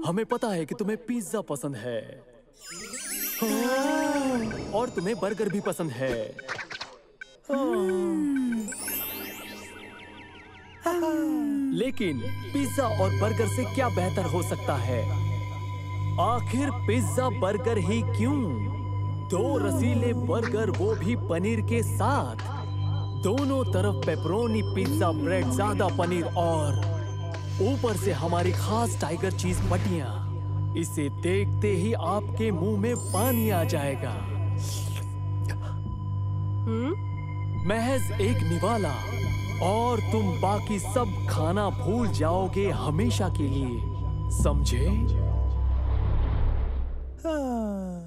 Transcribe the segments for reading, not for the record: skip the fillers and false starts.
हमें पता है कि तुम्हें पिज्जा पसंद है और तुम्हें बर्गर भी पसंद है। लेकिन पिज्जा और बर्गर से क्या बेहतर हो सकता है? आखिर पिज्जा बर्गर ही क्यों? 2 रसीले बर्गर, वो भी पनीर के साथ। दोनों तरफ पेपरोनी पिज्जा ब्रेड, ज्यादा पनीर और ऊपर से हमारी खास टाइगर चीज पट्टियां। इसे देखते ही आपके मुंह में पानी आ जाएगा। महज एक निवाला और तुम बाकी सब खाना भूल जाओगे हमेशा के लिए, समझे?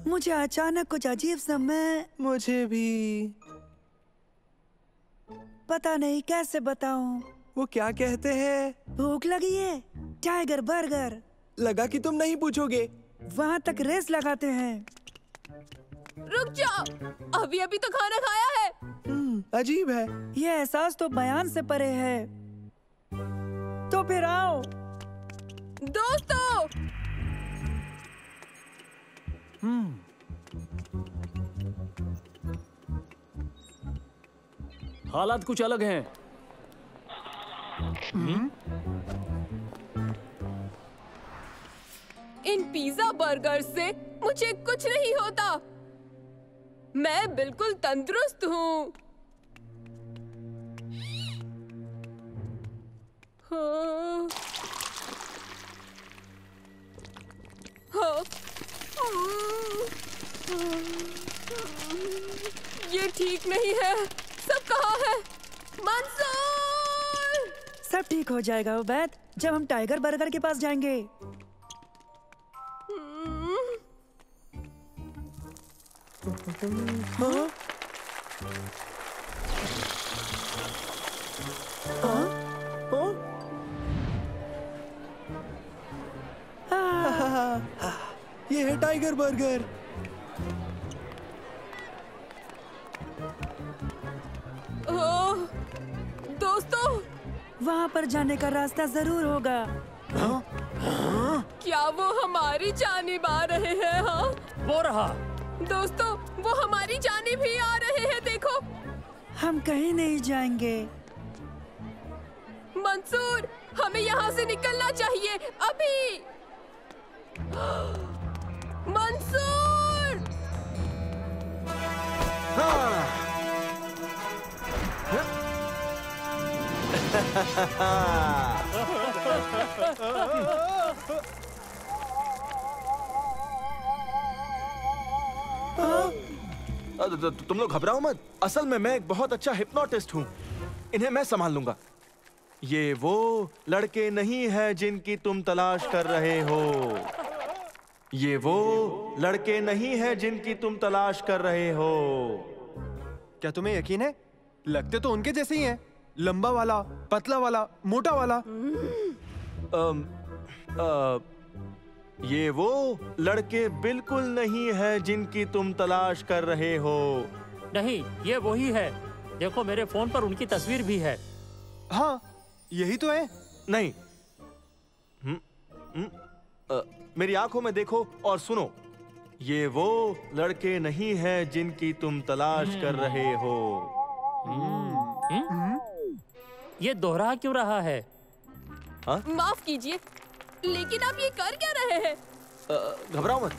मुझे अचानक कुछ अजीब सा मुझे भी पता नहीं कैसे बताऊं। वो क्या कहते हैं? भूख लगी है, टाइगर बर्गर। लगा कि तुम नहीं पूछोगे। वहाँ तक रेस लगाते हैं। रुक जाओ, अभी अभी तो खाना खाया है। अजीब है। ये एहसास तो बयान से परे है। तो फिर आओ दोस्तों। हालात कुछ अलग हैं। इन पिज्जा बर्गर से मुझे कुछ नहीं होता। मैं बिल्कुल तंदुरुस्त हूँ। हाँ। हाँ। ये ठीक नहीं है। सब कहाँ है? मंसूर! सब ठीक हो जाएगा उबैद, जब हम टाइगर बर्गर के पास जाएंगे। हाँ? ये है टाइगर बर्गर। दोस्तों, वहाँ पर जाने का रास्ता जरूर होगा। क्या वो हमारी जानिब आ रहे हैं? हाँ, वो रहा। दोस्तों, वो हमारी जानिब ही आ रहे हैं। देखो, हम कहीं नहीं जाएंगे। मंसूर, हमें यहाँ से निकलना चाहिए अभी। मंसूर! तुम लोग घबराओ मत। असल में मैं एक बहुत अच्छा हिप्नोटिस्ट हूँ। इन्हें मैं संभाल लूंगा। ये वो लड़के नहीं हैं जिनकी तुम तलाश कर रहे हो। ये वो लड़के नहीं हैं जिनकी तुम तलाश कर रहे हो। क्या तुम्हें यकीन है? लगते तो उनके जैसे ही हैं। लंबा वाला, पतला वाला, मोटा वाला। ये वो लड़के बिल्कुल नहीं हैं जिनकी तुम तलाश कर रहे हो। नहीं, ये वही है। देखो, मेरे फोन पर उनकी तस्वीर भी है। हाँ, यही तो है। नहीं। मेरी आंखों में देखो और सुनो। ये वो लड़के नहीं हैं जिनकी तुम तलाश कर रहे हो। ये दोहरा क्यों रहा है? हाँ? माफ कीजिए, लेकिन आप ये कर क्या रहे हैं? घबराओ मत।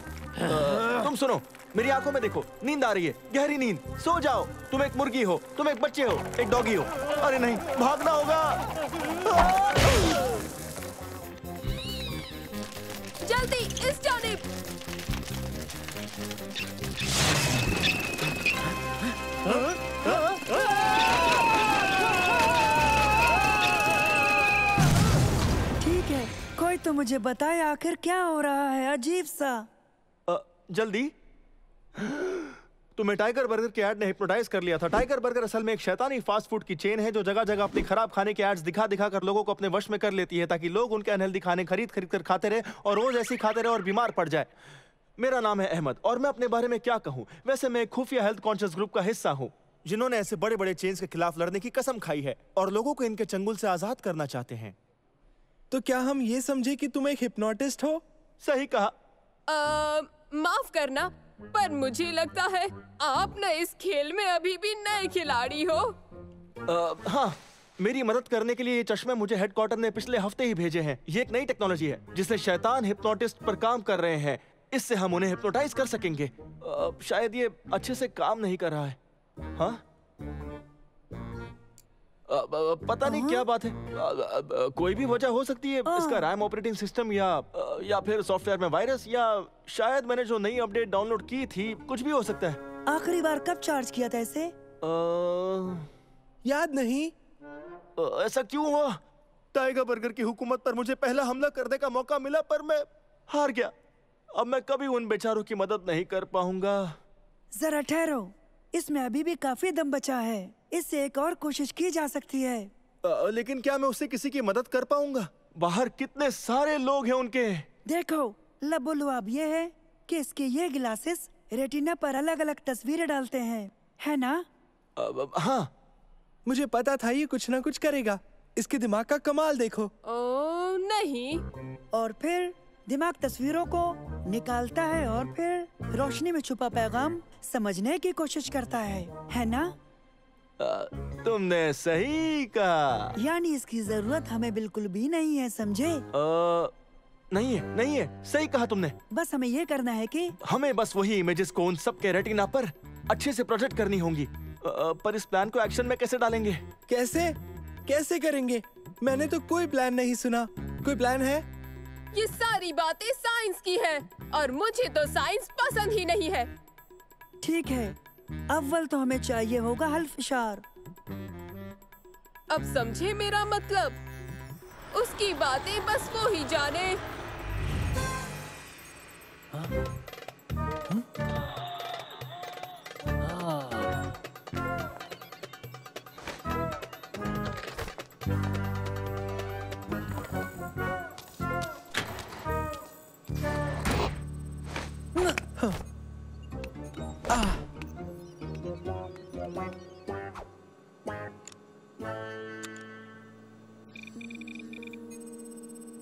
तुम सुनो, मेरी आंखों में देखो, नींद आ रही है, गहरी नींद। सो जाओ। तुम एक मुर्गी हो, तुम एक बच्चे हो, एक डॉगी हो। अरे नहीं, भागना होगा। जल्दी इस जानिब। ठीक है, कोई तो मुझे बताए आखिर क्या हो रहा है। अजीब सा। जल्दी। तुम्हें टाइगर बर्गर के ऐड ने हिप्नोटाइज कर लिया था। टाइगर बर्गर असल में एक शैतानी फास्ट फूड की चेन है जो जगह जगह अपनी खराब खाने के एड्स दिखा दिखा कर लोगों को अपने वश में कर लेती है, ताकि लोग उनके अनहेल्दी खाने खरीद खरीद कर खाते रहे और रोज ऐसे ही खाते रहे और बीमार पड़ जाए। मेरा नाम है अहमद और मैं अपने बारे में क्या कहूँ। वैसे मैं एक खुफिया हेल्थ कॉन्शियस ग्रुप का हिस्सा हूँ जिन्होंने ऐसे बड़े बड़े चेन्स के खिलाफ लड़ने की कसम खाई है और लोगों को इनके चंगुल से आजाद करना चाहते हैं। तो क्या हम ये समझे कि तुम एक हिप्नोटिस्ट हो? सही कहा। माफ करना, पर मुझे लगता है आप न इस खेल में अभी भी नए खिलाड़ी हो। हाँ, मेरी मदद करने के लिए ये चश्मे मुझे हेडक्वार्टर ने पिछले हफ्ते ही भेजे हैं। ये एक नई टेक्नोलॉजी है जिसे शैतान हिप्नोटिस्ट पर काम कर रहे हैं। इससे हम उन्हें हिप्नोटाइज कर सकेंगे। शायद ये अच्छे से काम नहीं कर रहा है। हाँ? पता नहीं क्या बात है। कोई भी वजह हो सकती है। इसका रैम ऑपरेटिंग सिस्टम या फिर सॉफ्टवेयर में वायरस, या शायद मैंने जो नई अपडेट डाउनलोड की थी। कुछ भी हो सकता है। आखिरी बार कब चार्ज किया था इसे? याद नहीं। ऐसा क्यों हुआ? टाइगर बर्गर की हुकूमत पर मुझे पहला हमला करने का मौका मिला, पर मैं हार गया। अब मैं कभी उन बेचारों की मदद नहीं कर पाऊंगा। जरा ठहरो, इसमें अभी भी काफी दम बचा है। इससे एक और कोशिश की जा सकती है। लेकिन क्या मैं उससे किसी की मदद कर पाऊंगा? बाहर कितने सारे लोग हैं उनके। देखो, लबोलुआब ये है कि इसके ये ग्लासेस रेटिना पर अलग अलग तस्वीरें डालते हैं, है ना? हाँ, मुझे पता था ये कुछ ना कुछ करेगा। इसके दिमाग का कमाल देखो। नहीं। और फिर दिमाग तस्वीरों को निकालता है और फिर रोशनी में छुपा पैगाम समझने की कोशिश करता है ना? तुमने सही कहा। यानी इसकी जरूरत हमें बिल्कुल भी नहीं है, समझे? नहीं है, सही कहा तुमने। बस हमें ये करना है कि हमें बस वही इमेजेस को उन सब के रेटिना पर अच्छे से प्रोजेक्ट करनी होंगी। पर इस प्लान को एक्शन में कैसे डालेंगे? कैसे करेंगे? मैंने तो कोई प्लान नहीं सुना। कोई प्लान है? ये सारी बातें साइंस की है और मुझे तो साइंस पसंद ही नहीं है। ठीक है, अव्वल तो हमें चाहिए होगा हल्फशार। अब समझे मेरा मतलब? उसकी बातें बस वो ही जाने।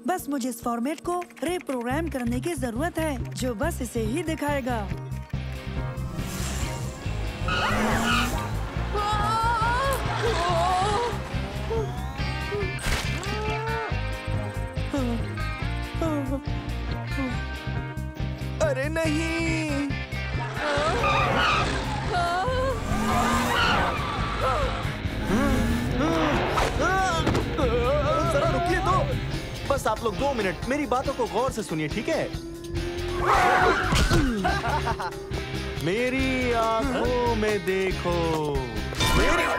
बस मुझे इस फॉर्मेट को रीप्रोग्राम करने की जरूरत है, जो बस इसे ही दिखाएगा। अरे नहीं। जरा रुकिए तो। बस आप लोग 2 मिनट मेरी बातों को गौर से सुनिए, ठीक है? मेरी आंखों में देखो। मेरी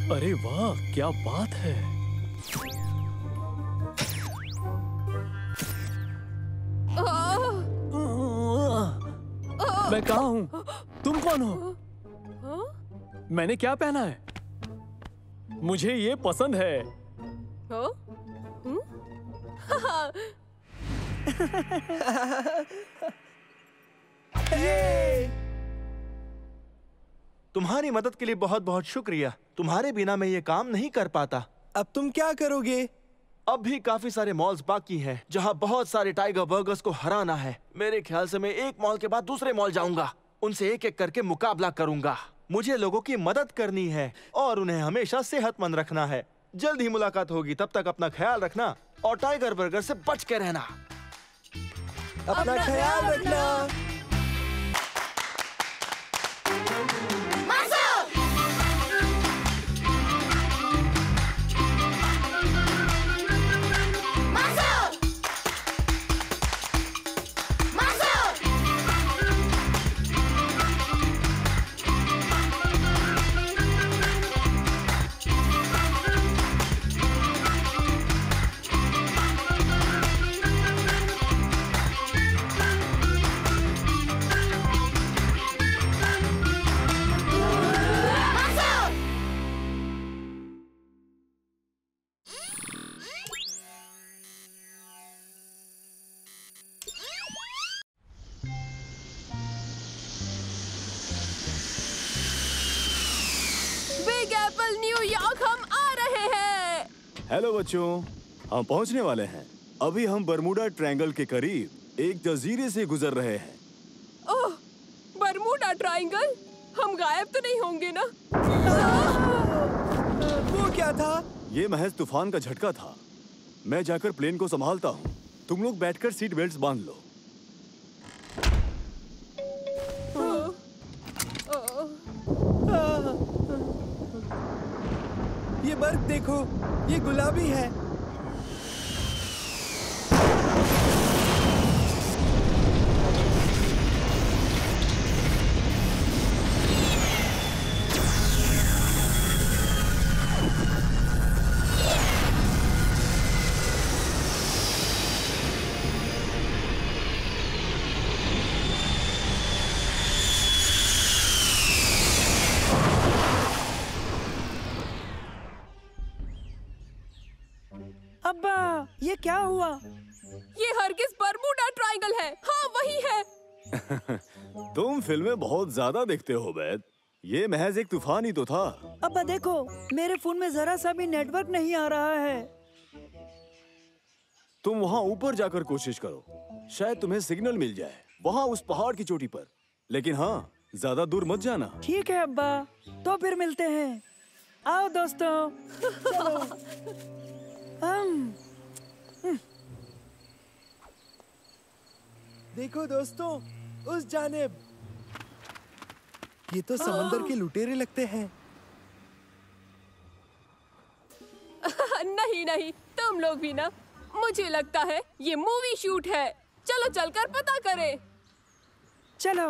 अरे वाह, क्या बात है। मैं कहाँ हूँ? तुम कौन हो? मैंने क्या पहना है? मुझे ये पसंद है। तुम्हारी मदद के लिए बहुत बहुत शुक्रिया। तुम्हारे बिना मैं ये काम नहीं कर पाता। अब तुम क्या करोगे? अब भी काफी सारे मॉल्स बाकी हैं जहां बहुत सारे टाइगर बर्गर्स को हराना है। मेरे ख्याल से मैं एक मॉल के बाद दूसरे मॉल जाऊंगा, उनसे एक एक करके मुकाबला करूंगा। मुझे लोगों की मदद करनी है और उन्हें हमेशा सेहतमंद रखना है। जल्द ही मुलाकात होगी, तब तक अपना ख्याल रखना और टाइगर बर्गर से बच के रहना। अपना ख्याल रखना। बिग एप्पल न्यूयॉर्क हम आ रहे हैं। हेलो बच्चों, हम पहुंचने वाले हैं। अभी हम बरमूडा ट्रायंगल के करीब एक जजीरे से गुजर रहे हैं। ओह, बरमूडा ट्रायंगल? हम गायब तो नहीं होंगे ना? वो क्या था? ये महज तूफान का झटका था। मैं जाकर प्लेन को संभालता हूँ। तुम लोग बैठकर सीट बेल्ट बांध लो। ये बर्फ देखो, ये गुलाबी है। अब्बा, ये क्या हुआ? ये हरगिज बरमूडा ट्रायंगल है। हाँ, वही है। तुम फिल्में बहुत ज्यादा देखते हो बैद। ये महज एक तूफान ही तो था। अब्बा देखो, मेरे फोन में जरा सा भी नेटवर्क नहीं आ रहा है। तुम वहाँ ऊपर जाकर कोशिश करो, शायद तुम्हें सिग्नल मिल जाए, वहाँ उस पहाड़ की चोटी पर। लेकिन हाँ, ज्यादा दूर मत जाना। ठीक है अब्बा, तो फिर मिलते हैं। आओ दोस्तों, चलो। देखो दोस्तों, उस जानिब। ये तो समंदर के लुटेरे लगते हैं। नहीं नहीं, तुम लोग भी ना। मुझे लगता है ये मूवी शूट है। चलो चलकर पता करें। चलो।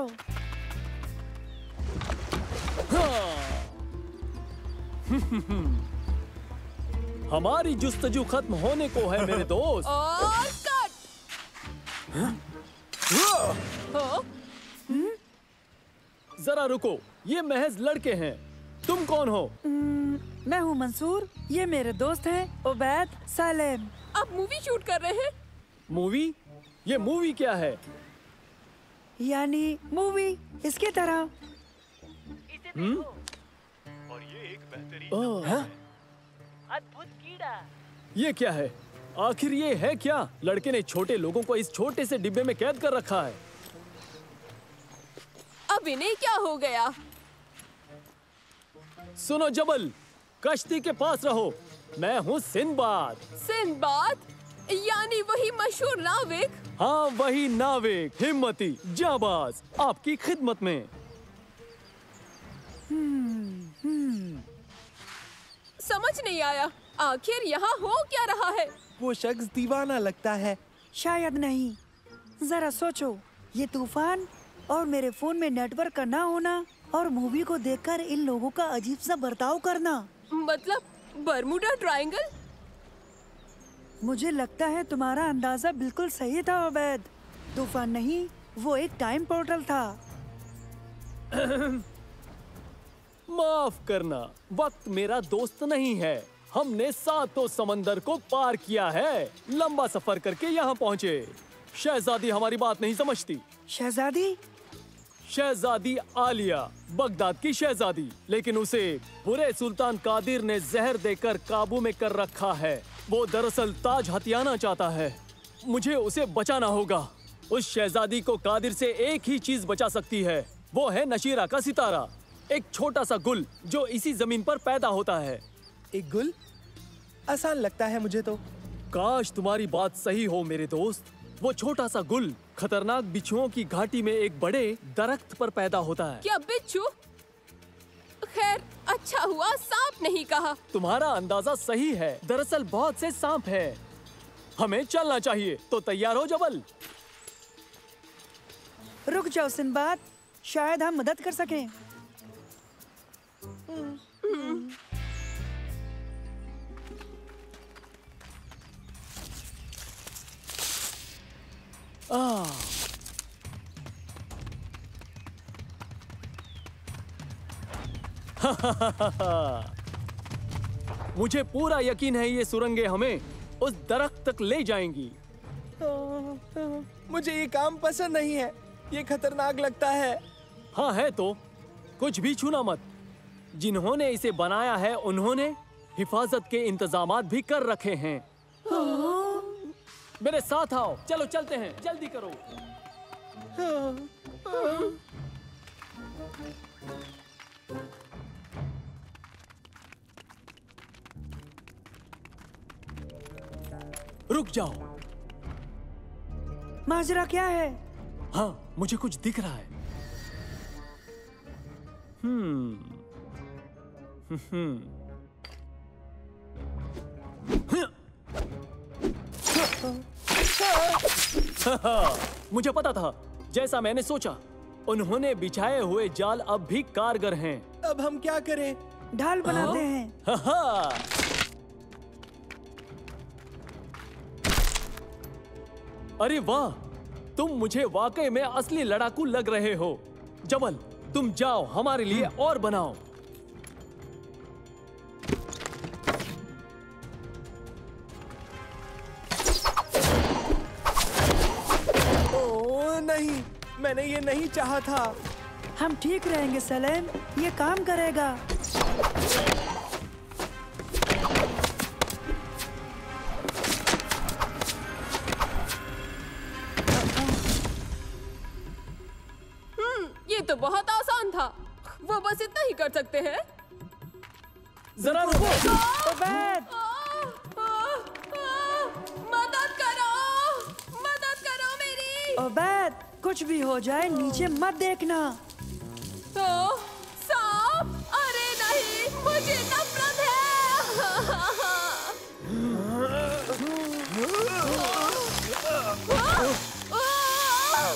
हमारी जुस्तजू खत्म होने को है मेरे दोस्त। और कट। हाँ? जरा रुको, ये महज लड़के हैं। तुम कौन हो? मैं हूँ मंसूर, ये मेरे दोस्त हैं उबैद, सालेम। आप मूवी शूट कर रहे हैं? मूवी? ये मूवी क्या है? यानी मूवी इसकी तरह। और ये एक बेहतरीन अद्भुत कीड़ा। ये क्या है? आखिर ये है क्या? लड़के ने छोटे लोगों को इस छोटे से डिब्बे में कैद कर रखा है। अब इन्हें क्या हो गया? सुनो जबल, कश्ती के पास रहो। मैं हूँ सिंबाद। सिंबाद? यानी वही मशहूर नाविक? हाँ, वही नाविक, हिम्मती, जाबाज, आपकी खिदमत में। समझ नहीं आया, आखिर यहाँ हो क्या रहा है? वो शख्स दीवाना लगता है। शायद नहीं। जरा सोचो, ये तूफान और मेरे फोन में नेटवर्क का ना होना और मूवी को देखकर इन लोगों का अजीब सा बर्ताव करना। मतलब बर्मुडा ट्रायंगल? मुझे लगता है तुम्हारा अंदाजा बिल्कुल सही था उबैद। तूफान नहीं, वो एक टाइम पोर्टल था। माफ करना, वक्त मेरा दोस्त नहीं है। हमने 7 समंदर को पार किया है, लंबा सफर करके यहाँ पहुँचे। शहजादी हमारी बात नहीं समझती। शहजादी? शहजादी आलिया, बगदाद की शहजादी, लेकिन उसे बुरे सुल्तान कादिर ने जहर देकर काबू में कर रखा है। वो दरअसल ताज हथियाना चाहता है। मुझे उसे बचाना होगा। उस शहजादी को कादिर से एक ही चीज बचा सकती है, वो है नशीरा का सितारा, एक छोटा सा गुल जो इसी जमीन पर पैदा होता है। एक गुल? आसान लगता है मुझे तो। काश तुम्हारी बात सही हो मेरे दोस्त। वो छोटा सा गुल खतरनाक बिच्छुओं की घाटी में एक बड़े दरख्त पर पैदा होता है। क्या बिच्छू? खैर, अच्छा हुआ सांप नहीं कहा। तुम्हारा अंदाजा सही है, दरअसल बहुत से सांप हैं। हमें चलना चाहिए, तो तैयार हो जबल? रुक जाओ सिंबाद, शायद हम मदद कर सकें। मुझे पूरा यकीन है ये सुरंगें हमें उस दरख्त तक ले जाएंगी। मुझे ये काम पसंद नहीं है, ये खतरनाक लगता है। हाँ है तो, कुछ भी छूना मत। जिन्होंने इसे बनाया है उन्होंने हिफाजत के इंतजामात भी कर रखे हैं। मेरे साथ आओ, चलो चलते हैं, जल्दी करो। रुक जाओ। माजरा क्या है? हाँ, मुझे कुछ दिख रहा है। मुझे पता था, जैसा मैंने सोचा। उन्होंने बिछाए हुए जाल अब भी कारगर हैं। अब हम क्या करें? ढाल बनाते हैं। अरे वाह, तुम मुझे वाकई में असली लड़ाकू लग रहे हो। जबल, तुम जाओ हमारे लिए और बनाओ। ओह नहीं, मैंने ये नहीं चाहा था। हम ठीक रहेंगे सलेम, ये काम करेगा। ये तो बहुत आसान था। वो बस इतना ही कर सकते हैं। जरा रुको। मदद करो, मदद करो मेरी। उबैद, कुछ भी हो जाए नीचे मत देखना। सांप? अरे नहीं, मुझे नफरत है।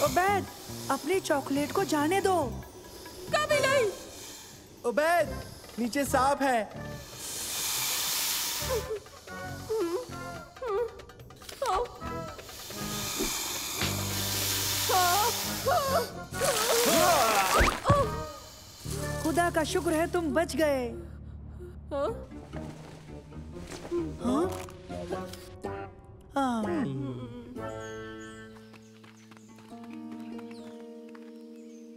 उबैद, अपनी चॉकलेट को जाने दो। कभी नहीं। उबैद, नीचे सांप है। खुदा का शुक्र है तुम बच गए।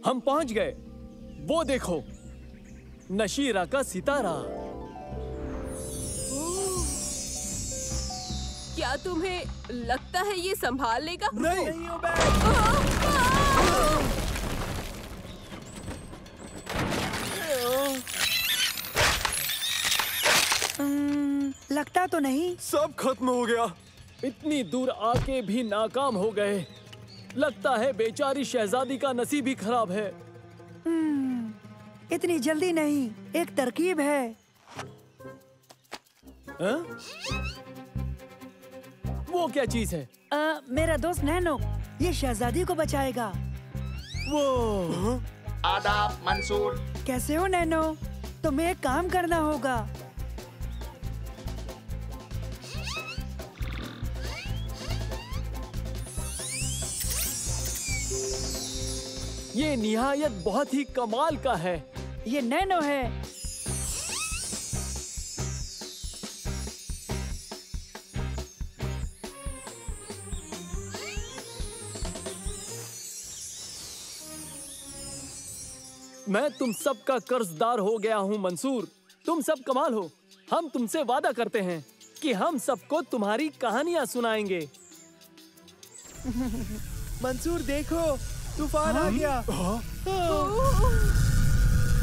हम पहुंच गए। वो देखो, नशीरा का सितारा। क्या तुम्हें लगता है ये संभाल लेगा? नहीं उबैद। लगता तो नहीं। सब खत्म हो गया। इतनी दूर आके भी नाकाम हो गए। लगता है बेचारी शहजादी का नसीब ही खराब है। इतनी जल्दी नहीं, एक तरकीब है। वो क्या चीज है? मेरा दोस्त नैनो, ये शहजादी को बचाएगा। वो आदाब मंसूर। कैसे हो नैनो? तुम्हें एक काम करना होगा। ये निहायत बहुत ही कमाल का है। ये नैनो है। मैं तुम सब का कर्जदार हो गया हूँ मंसूर। तुम सब कमाल हो। हम तुमसे वादा करते हैं कि हम सबको तुम्हारी कहानियाँ सुनाएंगे। मंसूर देखो, तूफान आ गया।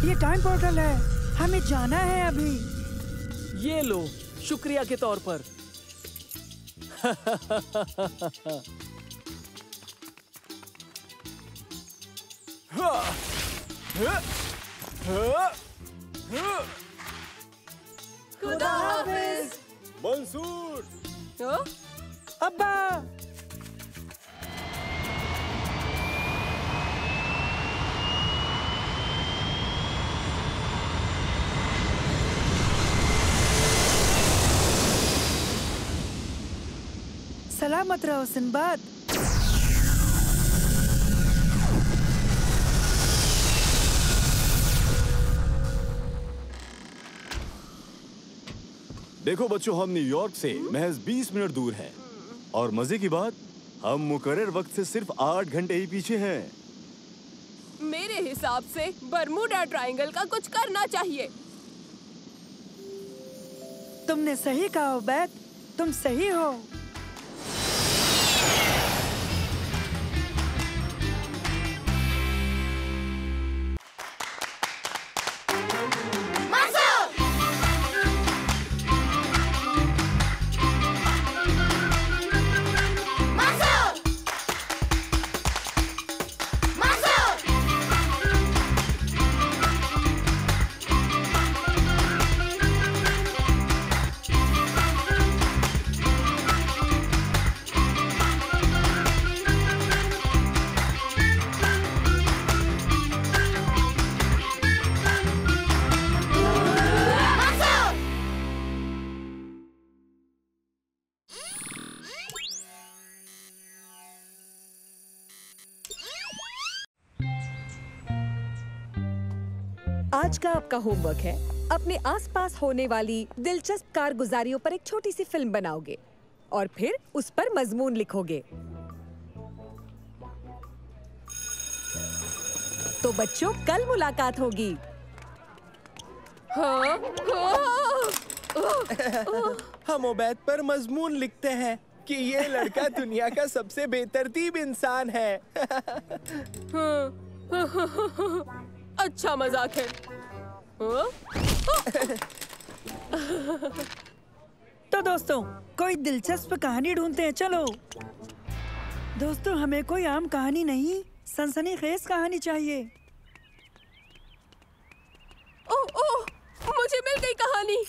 ये टाइम पोर्टल है, हमें जाना है अभी। ये लो, शुक्रिया के तौर पर। खुदा हाफिज। मंसूर। अब्बा। सलामत रहो सिंबाद। देखो बच्चों, हम न्यूयॉर्क से महज 20 मिनट दूर हैं और मजे की बात, हम मुकर्रर वक्त से सिर्फ 8 घंटे ही पीछे हैं। मेरे हिसाब से बरमूडा ट्रायंगल का कुछ करना चाहिए। तुमने सही कहा उबैद, तुम सही हो। आज का आपका होमवर्क है, अपने आसपास होने वाली दिलचस्प कारगुजारियों पर एक छोटी सी फिल्म बनाओगे और फिर उस पर मजमून लिखोगे। तो बच्चों, कल मुलाकात होगी। हम उबैद पर मजमून लिखते हैं कि ये लड़का दुनिया का सबसे बेतरतीब इंसान है। अच्छा मजाक है। तो दोस्तों, कोई दिलचस्प कहानी ढूंढते हैं, चलो। दोस्तों, हमें कोई आम कहानी नहीं, सनसनीखेज कहानी चाहिए। ओह ओह, मुझे मिल गई कहानी।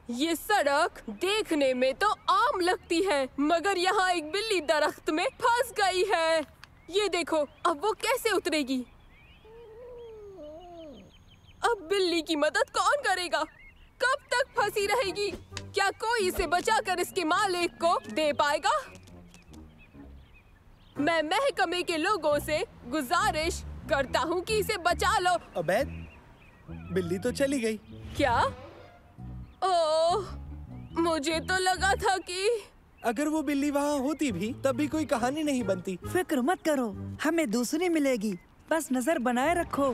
ये सड़क देखने में तो आम लगती है, मगर यहाँ एक बिल्ली दरख्त में फंस गई है। ये देखो, अब वो कैसे उतरेगी? अब बिल्ली की मदद कौन करेगा? कब तक फंसी रहेगी? क्या कोई इसे बचाकर इसके मालिक को दे पाएगा? मैं महकमे के लोगों से गुजारिश करता हूँ कि इसे बचा लो। उबैद, बिल्ली तो चली गई। क्या? ओह, मुझे तो लगा था कि अगर वो बिल्ली वहाँ होती भी तब भी कोई कहानी नहीं बनती। फिक्र मत करो, हमें दूसरी मिलेगी, बस नजर बनाए रखो।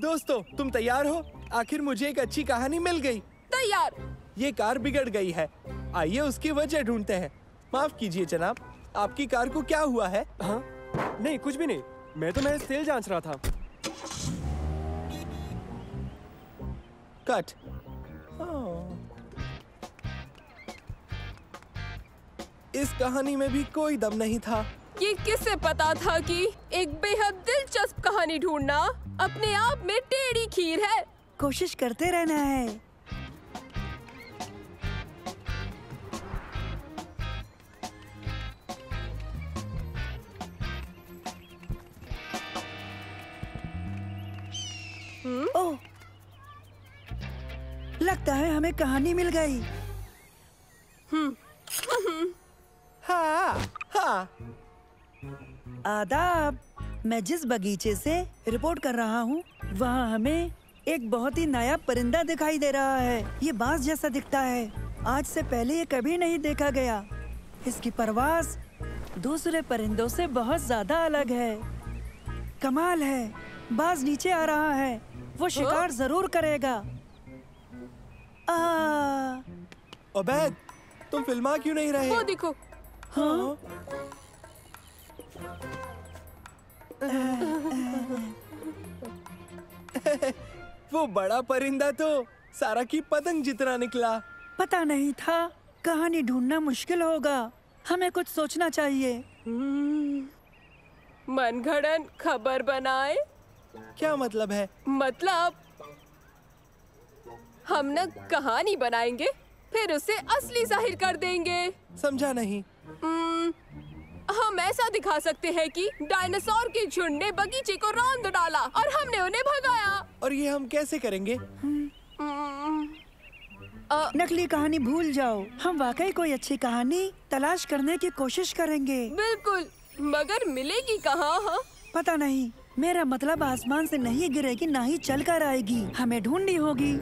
दोस्तों, तुम तैयार हो? आखिर मुझे एक अच्छी कहानी मिल गई। तैयार। ये कार बिगड़ गई है, आइए उसकी वजह ढूंढते हैं। माफ कीजिए जनाब, आपकी कार को क्या हुआ है? हाँ? नहीं, कुछ भी नहीं, मैं तो महज तेल जांच रहा था। कट। इस कहानी में भी कोई दम नहीं था। ये किसे पता था कि एक बेहद दिलचस्प कहानी ढूंढना अपने आप में टेढ़ी खीर है। कोशिश करते रहना है। ओह, लगता है हमें कहानी मिल गई। हाँ हाँ। आदाब। मैं जिस बगीचे से रिपोर्ट कर रहा हूँ वहाँ हमें एक बहुत ही नायाब परिंदा दिखाई दे रहा है। ये बांस जैसा दिखता है। आज से पहले ये कभी नहीं देखा गया। इसकी परवाज़ दूसरे परिंदों से बहुत ज्यादा अलग है। कमाल है। बाज नीचे आ रहा है। वो शिकार जरूर करेगा। अबैद, तुम फिल्मा क्यों नहीं रहे? वो देखो। हाँ? वो बड़ा परिंदा तो सारा की पतंग जितना निकला। पता नहीं था। कहानी ढूंढना मुश्किल होगा। हमें कुछ सोचना चाहिए। मनगढ़ंत खबर बनाए। क्या मतलब है? मतलब हम न कहानी बनाएंगे, फिर उसे असली जाहिर कर देंगे। समझा नहीं। हम ऐसा दिखा सकते हैं कि डायनासोर के झुंड ने बगीचे को रौंद डाला और हमने उन्हें भगाया। और ये हम कैसे करेंगे? नकली कहानी भूल जाओ। हम वाकई कोई अच्छी कहानी तलाश करने की कोशिश करेंगे। बिल्कुल, मगर मिलेगी कहाँ? पता नहीं। मेरा मतलब आसमान से नहीं गिरेगी, ना ही चल कर आएगी। हमें ढूंढनी होगी।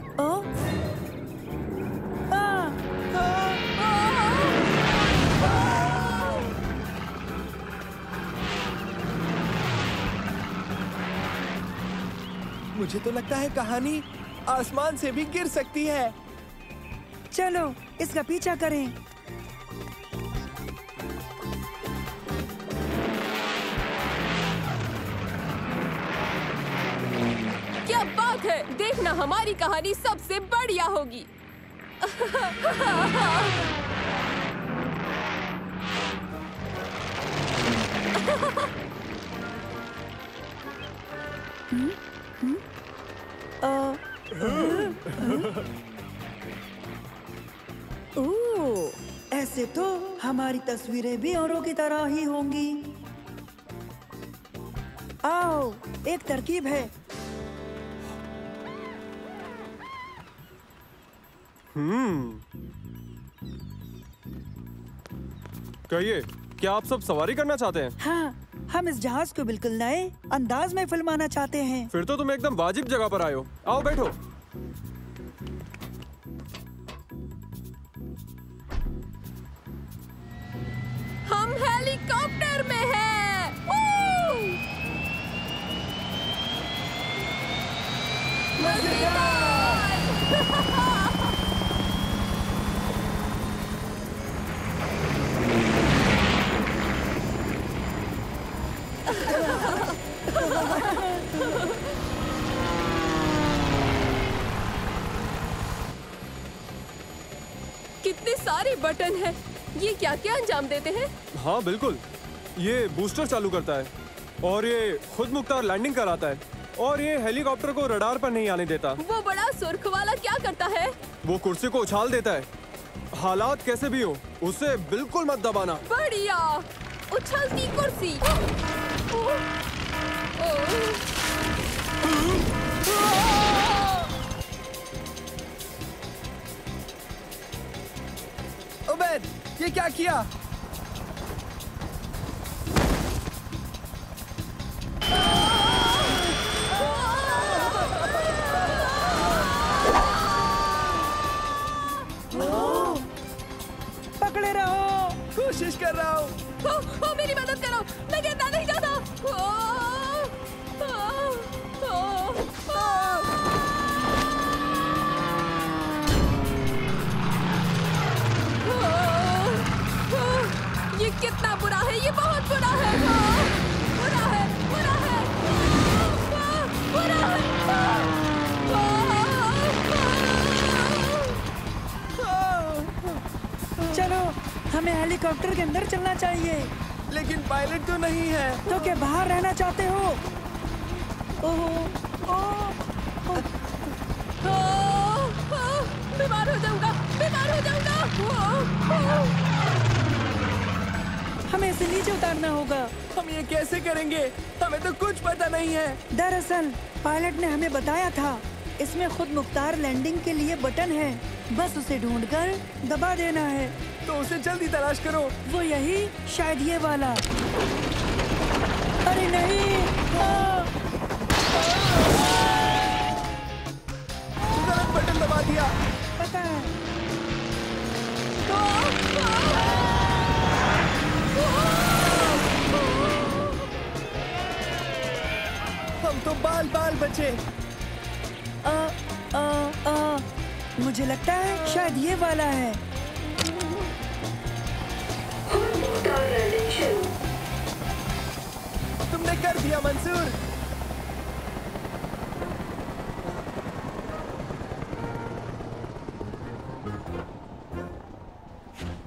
मुझे तो लगता है कहानी आसमान से भी गिर सकती है। चलो इसका पीछा करें। क्या बात है! देखना, हमारी कहानी सबसे बढ़िया होगी। ऐसे तो हमारी तस्वीरें भी औरों की तरह ही होंगी। आओ, एक तरकीब है। कहिए, क्या आप सब सवारी करना चाहते हैं? हाँ, हम इस जहाज को बिल्कुल नए अंदाज में फिल्माना चाहते हैं। फिर तो तुम एकदम वाजिब जगह पर आए हो। आओ बैठो। हम हेलीकॉप्टर में हैं। कितने सारे बटन हैं। ये क्या क्या अंजाम देते हैं? हाँ बिल्कुल, ये बूस्टर चालू करता है और ये खुद मुख्तार लैंडिंग कराता है और ये हेलीकॉप्टर को रडार पर नहीं आने देता। वो बड़ा सुर्ख वाला क्या करता है? वो कुर्सी को उछाल देता है। हालात कैसे भी हो, उसे बिल्कुल मत दबाना। बढ़िया, उछलती कुर्सी। उबैद, ये क्या किया? पकड़े रहो। कोशिश कर रहा हूँ। मेरी मदद करो, मैं गिरना नहीं चाहता। ये कितना बुरा है, ये बहुत बुरा है। बुरा है, बुरा है, बुरा है। चलो, हमें हेलीकॉप्टर के अंदर चलना चाहिए। लेकिन पायलट तो नहीं है। तो क्या बाहर रहना चाहते हो? बीमार हो जाऊंगा, बीमार हो जाऊंगा। हमें इसे नीचे उतारना होगा। हम ये कैसे करेंगे? हमें तो कुछ पता नहीं है। दरअसल पायलट ने हमें बताया था इसमें खुद मुख्तार लैंडिंग के लिए बटन है, बस उसे ढूंढकर दबा देना है। तो उसे जल्दी तलाश करो। वो यही, शायद ये वाला। अरे नहीं, गलत बटन दबा दिया। पता है। हम तो बाल बाल बचे। मुझे लगता है शायद ये वाला है। तुमने कर दिया मंसूर।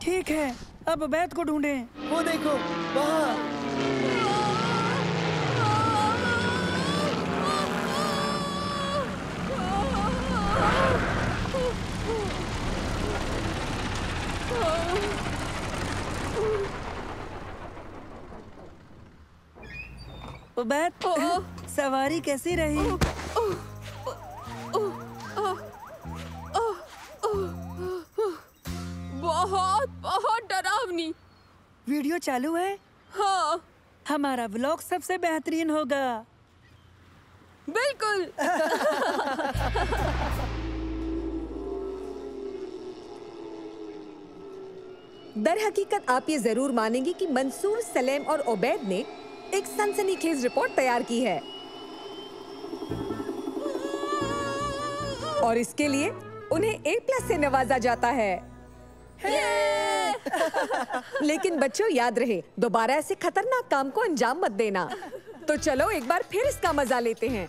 ठीक है, अब उबैद को ढूंढें। वो देखो वहाँ। उबैद, सवारी कैसी रही? बहुत बहुत डरावनी। वीडियो चालू है? हाँ। हमारा व्लॉग सबसे बेहतरीन होगा। बिल्कुल। दर हकीकत आप ये जरूर मानेंगे कि मंसूर, सलेम और उबैद ने एक सनसनीखेज रिपोर्ट तैयार की है और इसके लिए उन्हें A+ से नवाजा जाता है। लेकिन बच्चों याद रहे, दोबारा ऐसे खतरनाक काम को अंजाम मत देना। तो चलो एक बार फिर इसका मजा लेते हैं।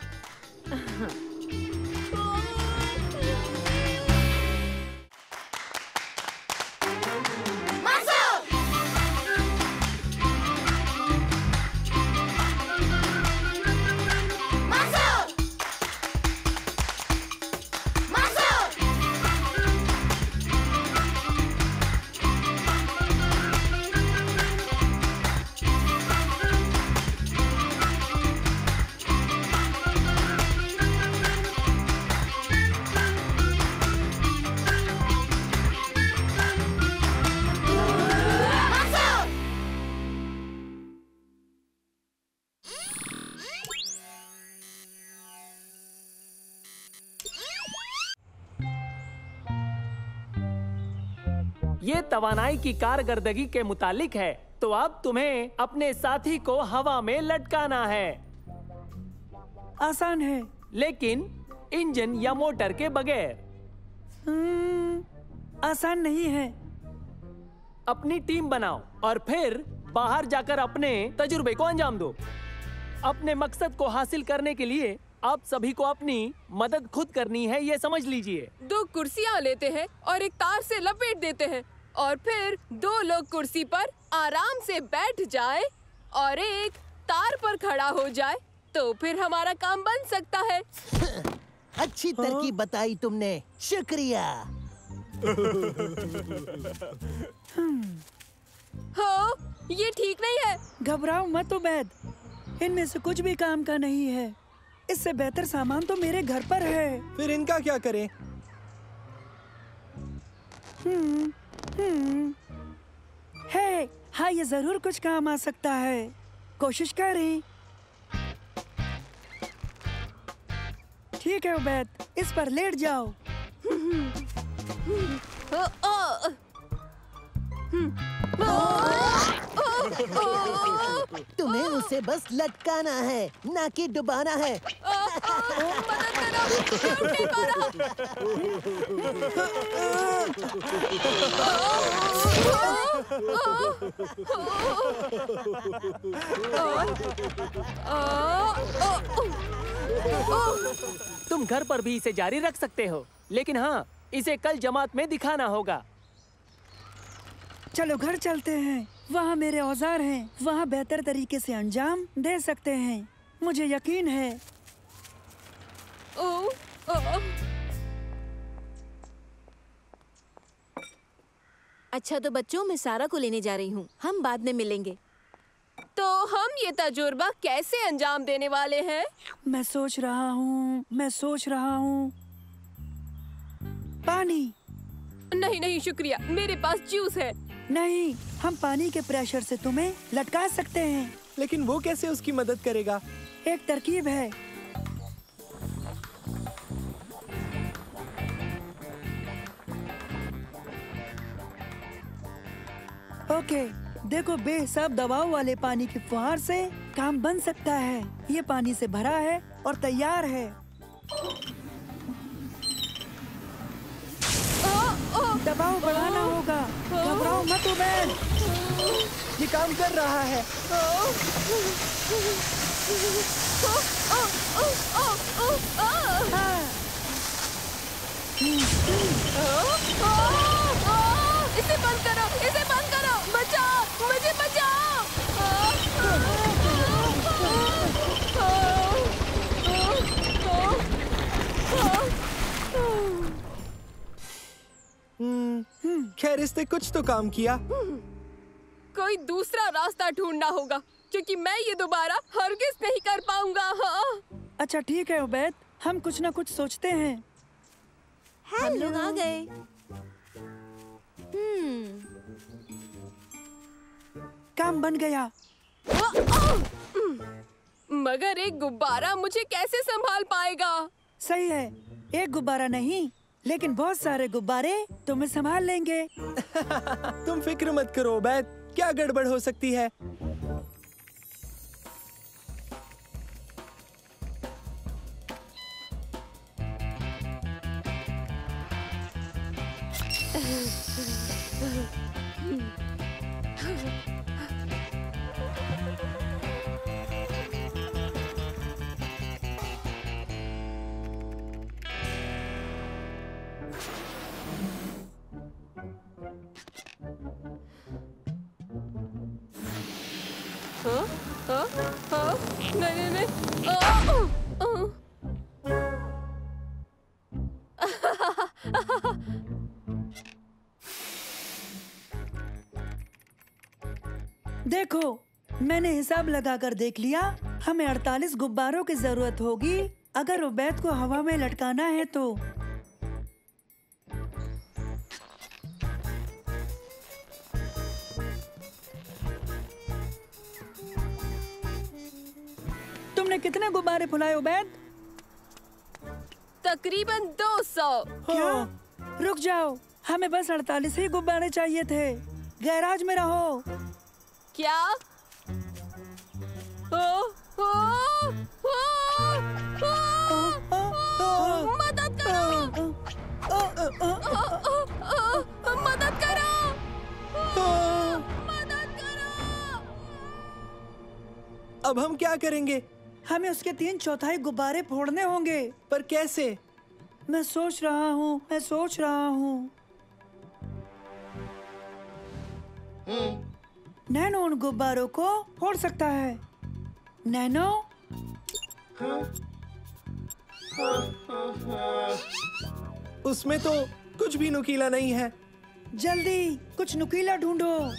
ये तवानाई की कारकर्दगी के मुतालिक है, तो अब तुम्हें अपने साथी को हवा में लटकाना है। आसान है, लेकिन इंजन या मोटर के बगैर। आसान नहीं है। अपनी टीम बनाओ और फिर बाहर जाकर अपने तजुर्बे को अंजाम दो। अपने मकसद को हासिल करने के लिए आप सभी को अपनी मदद खुद करनी है, ये समझ लीजिए। 2 कुर्सियां लेते हैं और एक तार से लपेट देते हैं और फिर 2 लोग कुर्सी पर आराम से बैठ जाए और एक तार पर खड़ा हो जाए, तो फिर हमारा काम बन सकता है। अच्छी तरकीब बताई तुमने, शुक्रिया। हाँ, ये ठीक नहीं है। घबराओ मत उबैद, इनमें से कुछ भी काम का नहीं है। इससे बेहतर सामान तो मेरे घर पर है। फिर इनका क्या करें? है, हाँ, ये जरूर कुछ काम आ सकता है। कोशिश करें। ठीक है उबैद, इस पर लेट जाओ। तुम्हें उसे बस लटकाना है, ना कि डुबाना है। तुम घर पर भी इसे जारी रख सकते हो, लेकिन हाँ, इसे कल जमात में दिखाना होगा। चलो घर चलते हैं, वहाँ मेरे औजार हैं, वहाँ बेहतर तरीके से अंजाम दे सकते हैं, मुझे यकीन है। अच्छा तो बच्चों, मैं सारा को लेने जा रही हूँ, हम बाद में मिलेंगे। तो हम ये तजुर्बा कैसे अंजाम देने वाले हैं? मैं सोच रहा हूँ। पानी। नहीं नहीं शुक्रिया, मेरे पास जूस है। नहीं, हम पानी के प्रेशर से तुम्हें लटका सकते हैं। लेकिन वो कैसे उसकी मदद करेगा? एक तरकीब है। ओके, देखो बेहिसाब दबाव वाले पानी की फुहार से काम बन सकता है। ये पानी से भरा है और तैयार है। दबाव बढ़ाना होगा। घबराओ मत उबैद। ये काम कर रहा है। इसे बंद करो, इसे बंद करो। बचाओ, मुझे बचाओ। खैर इसने कुछ तो काम किया। कोई दूसरा रास्ता ढूंढना होगा, क्योंकि मैं ये दोबारा हरगिज नहीं कर पाऊंगा। हाँ। अच्छा ठीक है उबैद, हम कुछ ना कुछ सोचते हैं। हम लोग आ गए। काम बन गया। मगर एक गुब्बारा मुझे कैसे संभाल पाएगा? सही है, एक गुब्बारा नहीं, लेकिन बहुत सारे गुब्बारे तुम्हें संभाल लेंगे। तुम फिक्र मत करो उबैद, क्या गड़बड़ हो सकती है? नहीं नहीं देखो, मैंने हिसाब लगाकर देख लिया। हमें 48 गुब्बारों की जरूरत होगी अगर उबैद को हवा में लटकाना है तो। तुमने कितने गुब्बारे फुलाए उबैद? तकरीबन 200। क्या? रुक जाओ, हमें बस 48 ही गुब्बारे चाहिए थे। गैराज में रहो। क्या? मदद करो! मदद करो! मदद करो! अब हम क्या करेंगे? हमें उसके 3/4 गुब्बारे फोड़ने होंगे। पर कैसे? मैं सोच रहा हूँ। नैनो उन गुब्बारों को फोड़ सकता है। नैनो? उसमें तो कुछ भी नुकीला नहीं है। जल्दी कुछ नुकीला ढूंढो।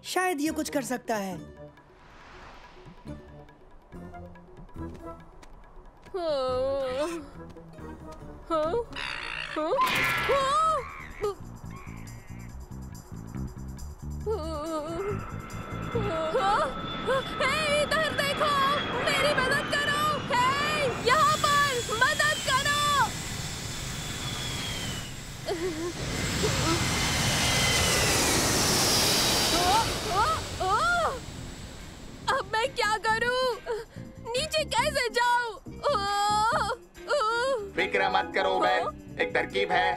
शायद ये कुछ कर सकता है। इधर देखो, मेरी मदद करो। यहाँ पर मदद करो। अब मैं क्या करूं? नीचे कैसे जाऊं? फिक्र मत करो उबैद, एक तरकीब है।